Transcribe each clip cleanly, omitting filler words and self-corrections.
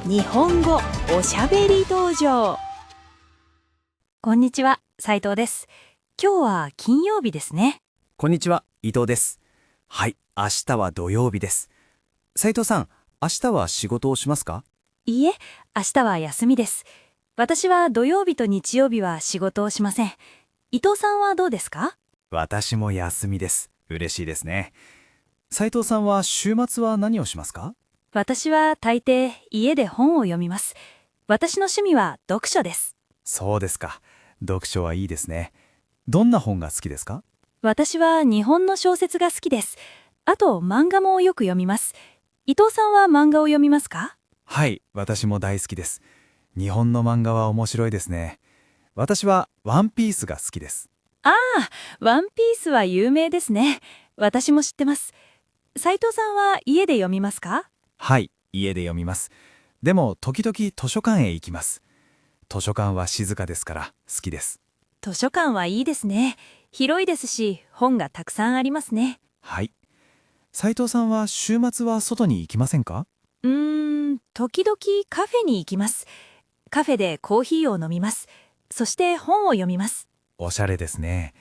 日本語おしゃべり道場。こんにちは、斉藤です。今日は金曜日ですね。こんにちは、伊藤です。はい、明日は土曜日です。斉藤さん、明日は仕事をしますか？いいえ、明日は休みです。私は土曜日と日曜日は仕事をしません。伊藤さんはどうですか？私も休みです。嬉しいですね。斉藤さんは週末は何をしますか？私は大抵家で本を読みます。私の趣味は読書です。そうですか。読書はいいですね。どんな本が好きですか？私は日本の小説が好きです。あと漫画もよく読みます。伊藤さんは漫画を読みますか？はい、私も大好きです。日本の漫画は面白いですね。私はワンピースが好きです。ああ、ワンピースは有名ですね。私も知ってます。斉藤さんは家で読みますか？はい、家で読みます。でも、時々図書館へ行きます。図書館は静かですから好きです。図書館はいいですね。広いですし、本がたくさんありますね。はい。斉藤さんは週末は外に行きませんか？時々カフェに行きます。カフェでコーヒーを飲みます。そして本を読みます。おしゃれですね。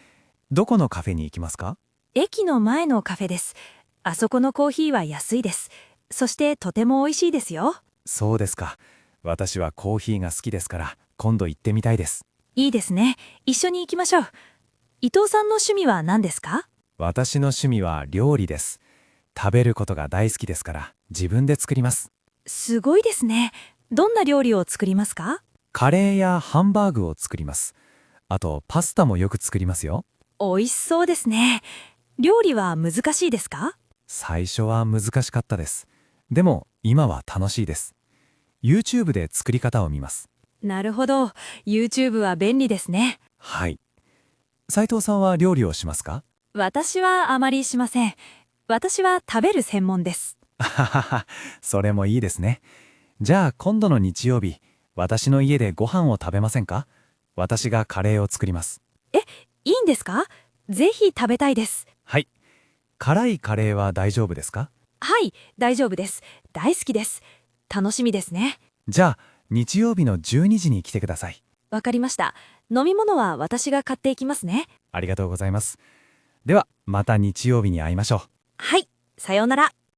どこのカフェに行きますか？駅の前のカフェです。あそこのコーヒーは安いです。そしてとても美味しいですよ。そうですか。私はコーヒーが好きですから今度行ってみたいです。いいですね。一緒に行きましょう。伊藤さんの趣味は何ですか？私の趣味は料理です。食べることが大好きですから自分で作ります。すごいですね。どんな料理を作りますか？カレーやハンバーグを作ります。あとパスタもよく作りますよ。美味しそうですね。料理は難しいですか？最初は難しかったです。でも今は楽しいです。YouTube で作り方を見ます。なるほど。YouTube は便利ですね。はい。斉藤さんは料理をしますか？私はあまりしません。私は食べる専門です。あははは、それもいいですね。じゃあ今度の日曜日、私の家でご飯を食べませんか？私がカレーを作ります。いいんですか？ぜひ食べたいです。はい。辛いカレーは大丈夫ですか？はい、大丈夫です。大好きです。楽しみですね。じゃあ日曜日の12時に来てください。わかりました。飲み物は私が買っていきますね。ありがとうございます。ではまた日曜日に会いましょう。はい、さようなら。